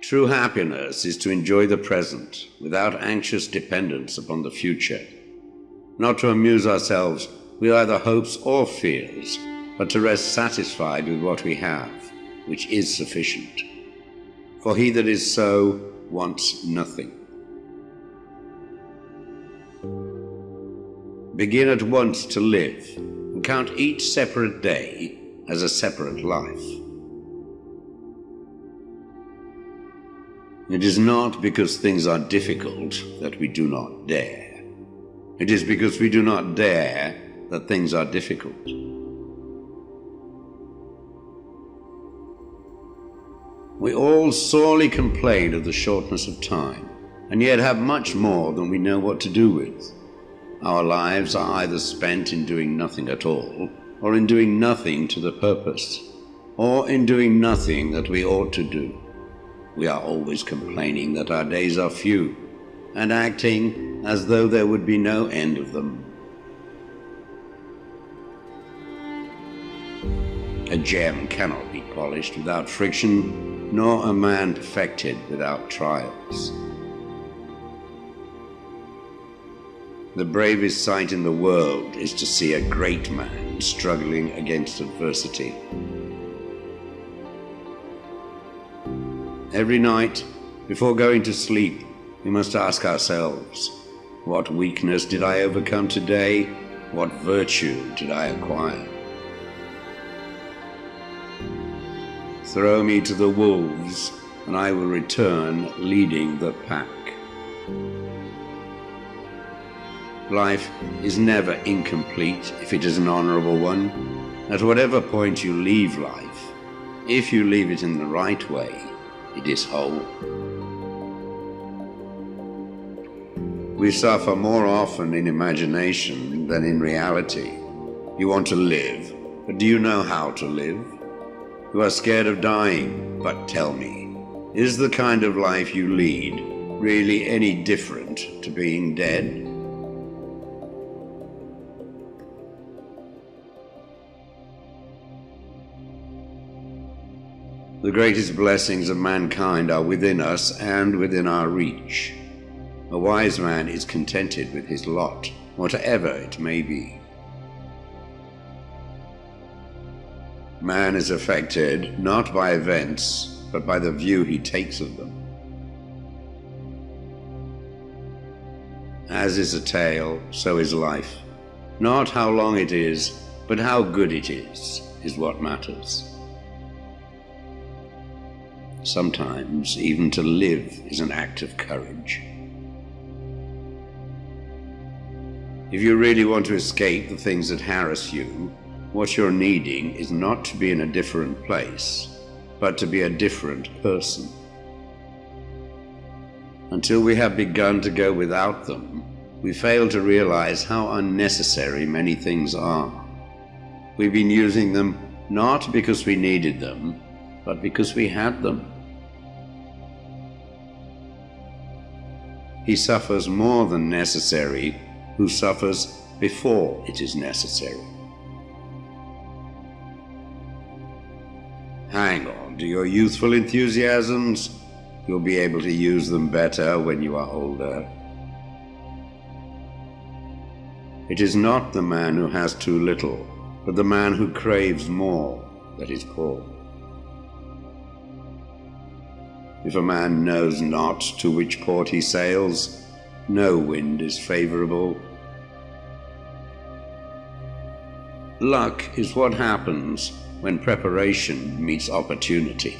True happiness is to enjoy the present without anxious dependence upon the future, not to amuse ourselves with either hopes or fears, but to rest satisfied with what we have, which is sufficient. For he that is so wants nothing. Begin at once to live, and count each separate day as a separate life. It is not because things are difficult that we do not dare. It is because we do not dare that things are difficult. We all sorely complain of the shortness of time, and yet have much more than we know what to do with. Our lives are either spent in doing nothing at all, or in doing nothing to the purpose, or in doing nothing that we ought to do. We are always complaining that our days are few, and acting as though there would be no end of them. A gem cannot be polished without friction, nor a man perfected without trials. The bravest sight in the world is to see a great man struggling against adversity. Every night, before going to sleep, we must ask ourselves, what weakness did I overcome today? What virtue did I acquire? Throw me to the wolves, and I will return leading the pack. Life is never incomplete if it is an honorable one. At whatever point you leave life, if you leave it in the right way, it is whole. We suffer more often in imagination than in reality. You want to live, but do you know how to live? You are scared of dying, but tell me, is the kind of life you lead really any different to being dead? The greatest blessings of mankind are within us and within our reach. A wise man is contented with his lot, whatever it may be. Man is affected not by events, but by the view he takes of them. As is a tale, so is life. Not how long it is, but how good it is what matters. Sometimes even to live is an act of courage. If you really want to escape the things that harass you, what you're needing is not to be in a different place, but to be a different person. Until we have begun to go without them, we fail to realize how unnecessary many things are. We've been using them not because we needed them, but because we had them. He suffers more than necessary who suffers before it is necessary. Hang on to your youthful enthusiasms. You'll be able to use them better when you are older. It is not the man who has too little, but the man who craves more that is poor. If a man knows not to which port he sails, no wind is favorable. Luck is what happens when preparation meets opportunity.